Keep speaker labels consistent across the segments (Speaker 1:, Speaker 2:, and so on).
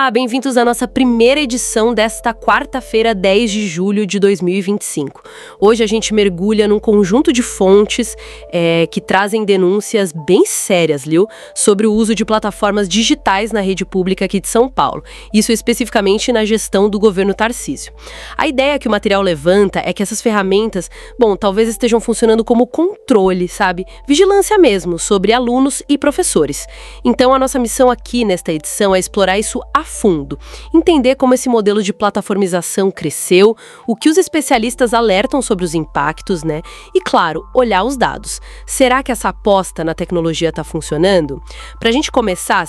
Speaker 1: Olá, bem-vindos à nossa primeira edição desta quarta-feira, 10 de julho de 2025. Hoje a gente mergulha num conjunto de fontes que trazem denúncias bem sérias, Liu, sobre o uso de plataformas digitais na rede pública aqui de São Paulo. Isso especificamente na gestão do governo Tarcísio. A ideia que o material levanta é que essas ferramentas, talvez estejam funcionando como controle, sabe? Vigilância mesmo, sobre alunos e professores. Então a nossa missão aqui nesta edição é explorar isso a fundo, entender como esse modelo de plataformização cresceu, o que os especialistas alertam sobre os impactos, né? E, claro, olhar os dados. Será que essa aposta na tecnologia está funcionando? Pra gente começar,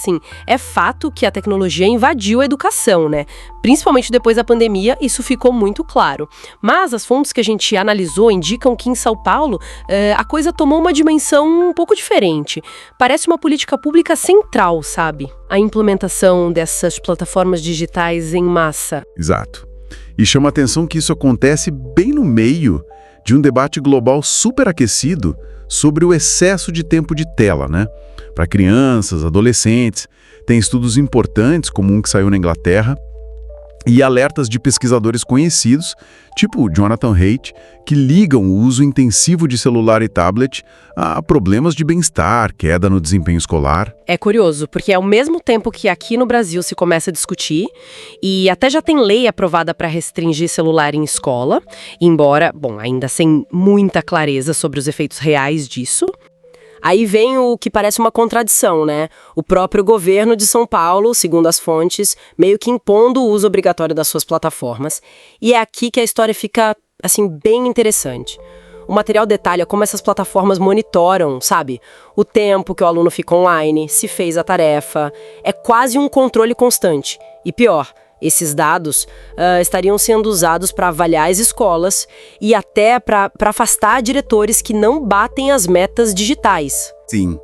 Speaker 1: é fato que a tecnologia invadiu a educação, né? Principalmente depois da pandemia, isso ficou muito claro. Mas as fontes que a gente analisou indicam que em São Paulo a coisa tomou uma dimensão um pouco diferente. Parece uma política pública central, sabe? A implementação dessas plataformas digitais em massa.
Speaker 2: Exato. E chama a atenção que isso acontece bem no meio de um debate global superaquecido sobre o excesso de tempo de tela, né? Para crianças, adolescentes. Tem estudos importantes, como um que saiu na Inglaterra, e alertas de pesquisadores conhecidos, tipo Jonathan Haidt, que ligam o uso intensivo de celular e tablet a problemas de bem-estar, queda no desempenho escolar.
Speaker 1: É curioso, porque ao mesmo tempo que aqui no Brasil se começa a discutir, e até já tem lei aprovada para restringir celular em escola, embora, ainda sem muita clareza sobre os efeitos reais disso. Aí vem o que parece uma contradição, né? O próprio governo de São Paulo, segundo as fontes, meio que impondo o uso obrigatório das suas plataformas. E é aqui que a história fica, bem interessante. O material detalha como essas plataformas monitoram, sabe? O tempo que o aluno fica online, se fez a tarefa. É quase um controle constante. E pior, esses dados estariam sendo usados para avaliar as escolas e até para afastar diretores que não batem as metas digitais.
Speaker 2: Sim.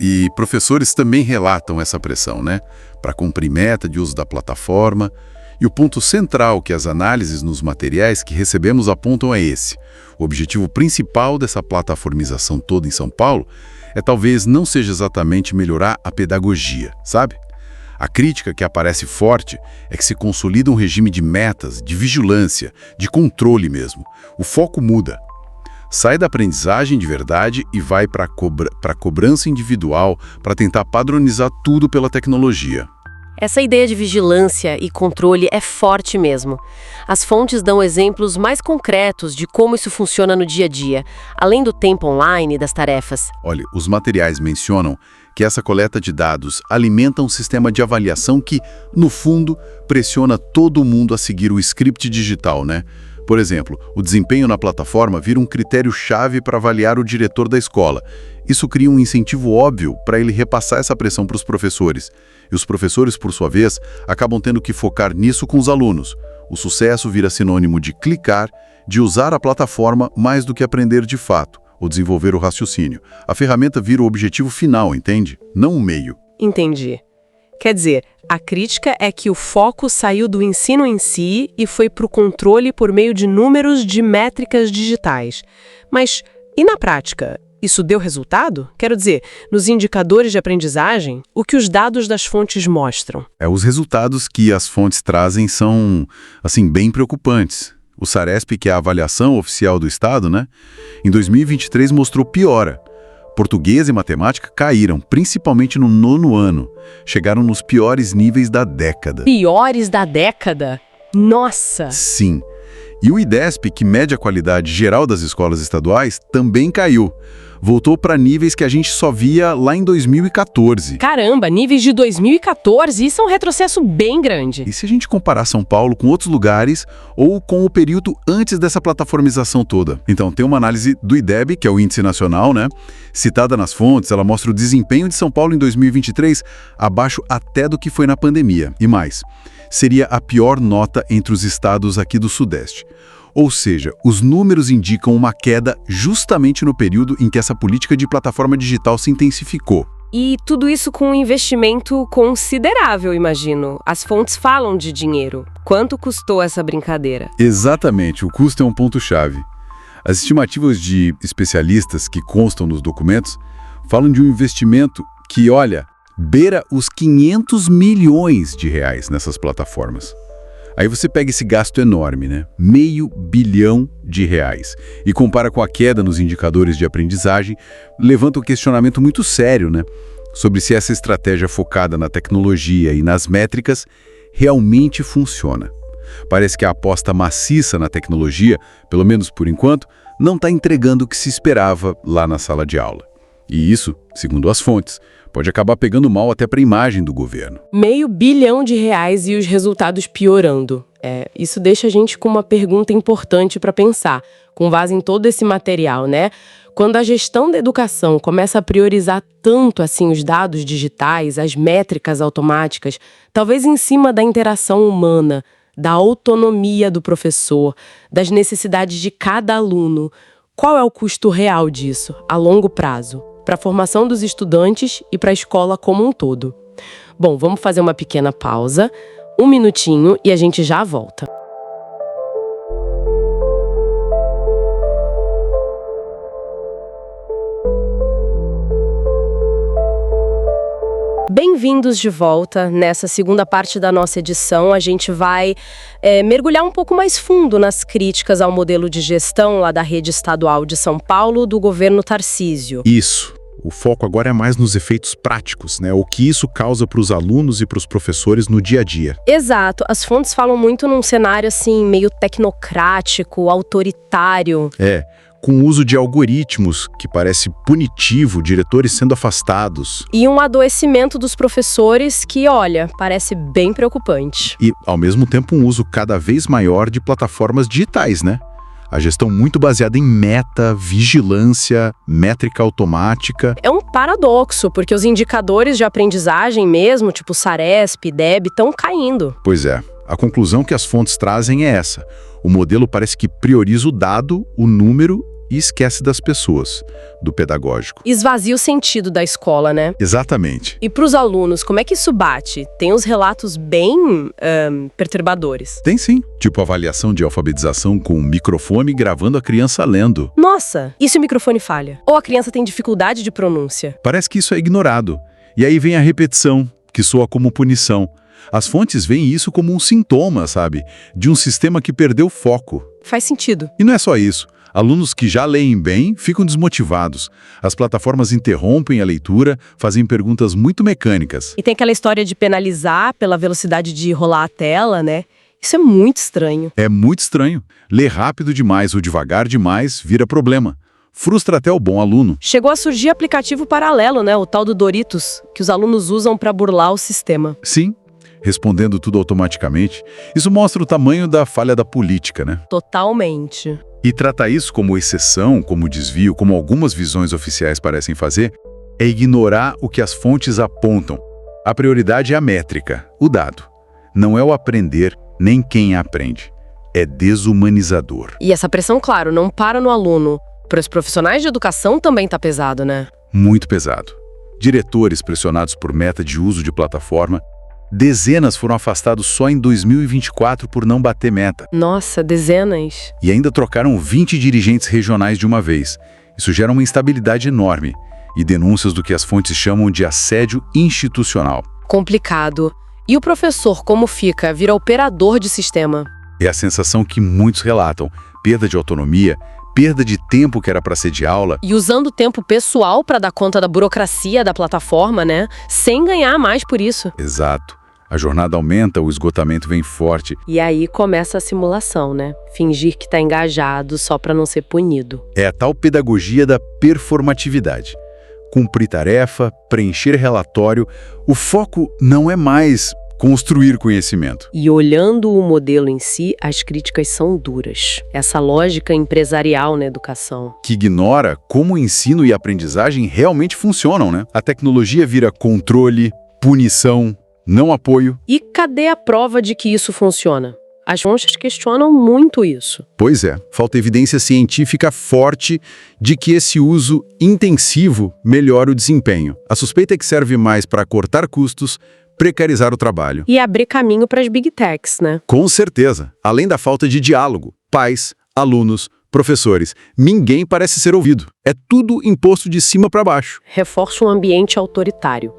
Speaker 2: E professores também relatam essa pressão, né? Para cumprir meta de uso da plataforma. E o ponto central que as análises nos materiais que recebemos apontam é esse. O objetivo principal dessa plataformização toda em São Paulo talvez não seja exatamente melhorar a pedagogia, sabe? A crítica que aparece forte é que se consolida um regime de metas, de vigilância, de controle mesmo. O foco muda. Sai da aprendizagem de verdade e vai para a cobrança individual para tentar padronizar tudo pela tecnologia.
Speaker 1: Essa ideia de vigilância e controle é forte mesmo. As fontes dão exemplos mais concretos de como isso funciona no dia a dia, além do tempo online e das tarefas.
Speaker 2: Olha, os materiais mencionam que essa coleta de dados alimenta um sistema de avaliação que, no fundo, pressiona todo mundo a seguir o script digital, né? Por exemplo, o desempenho na plataforma vira um critério-chave para avaliar o diretor da escola. Isso cria um incentivo óbvio para ele repassar essa pressão para os professores. E os professores, por sua vez, acabam tendo que focar nisso com os alunos. O sucesso vira sinônimo de clicar, de usar a plataforma mais do que aprender de fato, ou desenvolver o raciocínio. A ferramenta vira o objetivo final, entende? Não o meio.
Speaker 1: Entendi. Quer dizer, a crítica é que o foco saiu do ensino em si e foi para o controle por meio de números de métricas digitais. Mas, e na prática? Isso deu resultado? Quero dizer, nos indicadores de aprendizagem, o que os dados das fontes mostram?
Speaker 2: Os resultados que as fontes trazem são, bem preocupantes. O SARESP, que é a avaliação oficial do Estado, né? Em 2023 mostrou piora. Português e matemática caíram, principalmente no 9º ano. Chegaram nos piores níveis da década.
Speaker 1: Piores da década? Nossa!
Speaker 2: Sim. E o IDESP, que mede a qualidade geral das escolas estaduais, também caiu. Voltou para níveis que a gente só via lá em 2014.
Speaker 1: Caramba, níveis de 2014? Isso é um retrocesso bem grande.
Speaker 2: E se a gente comparar São Paulo com outros lugares ou com o período antes dessa plataformização toda? Então, tem uma análise do IDEB, que é o Índice Nacional, né? Citada nas fontes, ela mostra o desempenho de São Paulo em 2023 abaixo até do que foi na pandemia. E mais, seria a pior nota entre os estados aqui do Sudeste. Ou seja, os números indicam uma queda justamente no período em que essa política de plataforma digital se intensificou.
Speaker 1: E tudo isso com um investimento considerável, imagino. As fontes falam de dinheiro. Quanto custou essa brincadeira?
Speaker 2: Exatamente, o custo é um ponto-chave. As estimativas de especialistas que constam nos documentos falam de um investimento que, olha, beira os 500 milhões de reais nessas plataformas. Aí você pega esse gasto enorme, né? R$500 bilhão, e compara com a queda nos indicadores de aprendizagem, levanta um questionamento muito sério, né? Sobre se essa estratégia focada na tecnologia e nas métricas realmente funciona. Parece que a aposta maciça na tecnologia, pelo menos por enquanto, não está entregando o que se esperava lá na sala de aula. E isso, segundo as fontes, pode acabar pegando mal até para a imagem do governo.
Speaker 1: R$500 bilhão e os resultados piorando. Isso deixa a gente com uma pergunta importante para pensar, com base em todo esse material, né? Quando a gestão da educação começa a priorizar tanto assim os dados digitais, as métricas automáticas, talvez em cima da interação humana, da autonomia do professor, das necessidades de cada aluno, qual é o custo real disso, a longo prazo, para a formação dos estudantes e para a escola como um todo? Bom, vamos fazer uma pequena pausa, 1 minutinho e a gente já volta. Bem-vindos de volta. Nessa segunda parte da nossa edição, a gente vai mergulhar um pouco mais fundo nas críticas ao modelo de gestão lá da rede estadual de São Paulo, do governo Tarcísio.
Speaker 3: Isso. O foco agora é mais nos efeitos práticos, né? O que isso causa para os alunos e para os professores no dia a dia.
Speaker 1: Exato. As fontes falam muito num cenário assim, meio tecnocrático, autoritário.
Speaker 3: Com o uso de algoritmos, que parece punitivo, diretores sendo afastados.
Speaker 1: E um adoecimento dos professores que, olha, parece bem preocupante.
Speaker 3: E, ao mesmo tempo, um uso cada vez maior de plataformas digitais, né? A gestão muito baseada em meta, vigilância, métrica automática.
Speaker 1: É um paradoxo, porque os indicadores de aprendizagem mesmo, tipo Saresp, DEB, estão caindo.
Speaker 3: Pois é. A conclusão que as fontes trazem é essa. O modelo parece que prioriza o dado, o número e esquece das pessoas, do pedagógico.
Speaker 1: Esvazia o sentido da escola, né?
Speaker 3: Exatamente.
Speaker 1: E para os alunos, como é que isso bate? Tem uns relatos bem perturbadores.
Speaker 3: Tem sim. Tipo avaliação de alfabetização com um microfone gravando a criança lendo.
Speaker 1: Nossa, e se o microfone falha? Ou a criança tem dificuldade de pronúncia?
Speaker 3: Parece que isso é ignorado. E aí vem a repetição, que soa como punição. As fontes veem isso como um sintoma, sabe? De um sistema que perdeu foco.
Speaker 1: Faz sentido.
Speaker 3: E não é só isso. Alunos que já leem bem ficam desmotivados. As plataformas interrompem a leitura, fazem perguntas muito mecânicas.
Speaker 1: E tem aquela história de penalizar pela velocidade de rolar a tela, né? Isso é muito estranho.
Speaker 3: É muito estranho. Ler rápido demais ou devagar demais vira problema. Frustra até o bom aluno.
Speaker 1: Chegou a surgir aplicativo paralelo, né? O tal do Doritos, que os alunos usam para burlar o sistema.
Speaker 3: Sim. Respondendo tudo automaticamente. Isso mostra o tamanho da falha da política, né?
Speaker 1: Totalmente.
Speaker 3: E tratar isso como exceção, como desvio, como algumas visões oficiais parecem fazer, é ignorar o que as fontes apontam. A prioridade é a métrica, o dado. Não é o aprender, nem quem aprende. É desumanizador.
Speaker 1: E essa pressão, claro, não para no aluno. Para os profissionais de educação também tá pesado, né?
Speaker 3: Muito pesado. Diretores pressionados por meta de uso de plataforma. Dezenas foram afastados só em 2024 por não bater meta.
Speaker 1: Nossa, dezenas.
Speaker 3: E ainda trocaram 20 dirigentes regionais de uma vez. Isso gera uma instabilidade enorme e denúncias do que as fontes chamam de assédio institucional.
Speaker 1: Complicado. E o professor, como fica? Vira operador de sistema.
Speaker 3: É a sensação que muitos relatam. Perda de autonomia, perda de tempo que era para ser de aula.
Speaker 1: E usando o tempo pessoal para dar conta da burocracia da plataforma, né? Sem ganhar mais por isso.
Speaker 3: Exato. A jornada aumenta, o esgotamento vem forte.
Speaker 1: E aí começa a simulação, né? Fingir que está engajado só para não ser punido.
Speaker 3: É a tal pedagogia da performatividade. Cumprir tarefa, preencher relatório. O foco não é mais construir conhecimento.
Speaker 1: E olhando o modelo em si, as críticas são duras. Essa lógica empresarial na educação.
Speaker 3: Que ignora como o ensino e a aprendizagem realmente funcionam, né? A tecnologia vira controle, punição, não apoio.
Speaker 1: E cadê a prova de que isso funciona? As fontes questionam muito isso.
Speaker 3: Pois é, falta evidência científica forte de que esse uso intensivo melhora o desempenho. A suspeita é que serve mais para cortar custos, precarizar o trabalho.
Speaker 1: E abrir caminho para as Big Techs, né?
Speaker 3: Com certeza. Além da falta de diálogo, pais, alunos, professores, ninguém parece ser ouvido. É tudo imposto de cima para baixo.
Speaker 1: Reforça um ambiente autoritário.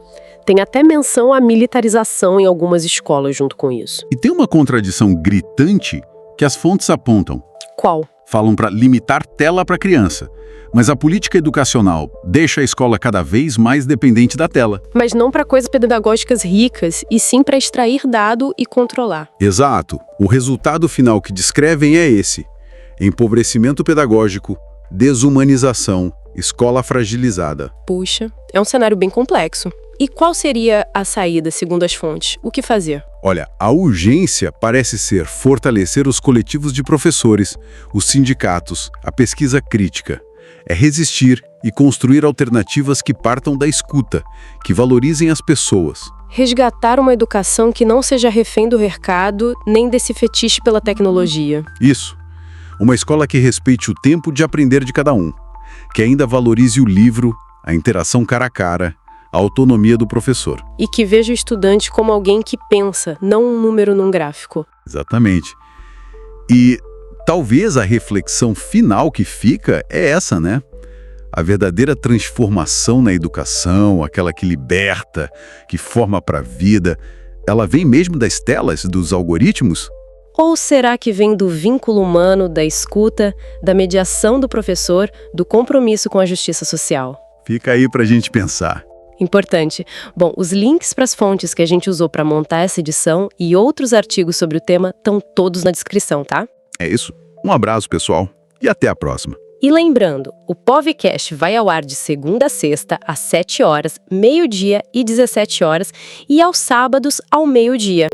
Speaker 1: Tem até menção à militarização em algumas escolas junto com isso.
Speaker 3: E tem uma contradição gritante que as fontes apontam.
Speaker 1: Qual?
Speaker 3: Falam para limitar tela para criança, mas a política educacional deixa a escola cada vez mais dependente da tela.
Speaker 1: Mas não para coisas pedagógicas ricas, e sim para extrair dado e controlar.
Speaker 3: Exato. O resultado final que descrevem é esse: empobrecimento pedagógico, desumanização, escola fragilizada.
Speaker 1: Puxa, é um cenário bem complexo. E qual seria a saída, segundo as fontes? O que fazer?
Speaker 3: Olha, a urgência parece ser fortalecer os coletivos de professores, os sindicatos, a pesquisa crítica. É resistir e construir alternativas que partam da escuta, que valorizem as pessoas.
Speaker 1: Resgatar uma educação que não seja refém do mercado, nem desse fetiche pela tecnologia.
Speaker 3: Isso. Uma escola que respeite o tempo de aprender de cada um, que ainda valorize o livro, a interação cara a cara, a autonomia do professor.
Speaker 1: E que veja o estudante como alguém que pensa, não um número num gráfico.
Speaker 3: Exatamente. E talvez a reflexão final que fica é essa, né? A verdadeira transformação na educação, aquela que liberta, que forma para a vida, ela vem mesmo das telas, dos algoritmos?
Speaker 1: Ou será que vem do vínculo humano, da escuta, da mediação do professor, do compromisso com a justiça social?
Speaker 3: Fica aí para a gente pensar.
Speaker 1: Importante. Bom, os links para as fontes que a gente usou para montar essa edição e outros artigos sobre o tema estão todos na descrição, tá?
Speaker 3: É isso. Um abraço, pessoal, e até a próxima.
Speaker 1: E lembrando, o Povcast vai ao ar de segunda a sexta, às 7 horas, meio-dia e 17 horas, e aos sábados, ao meio-dia.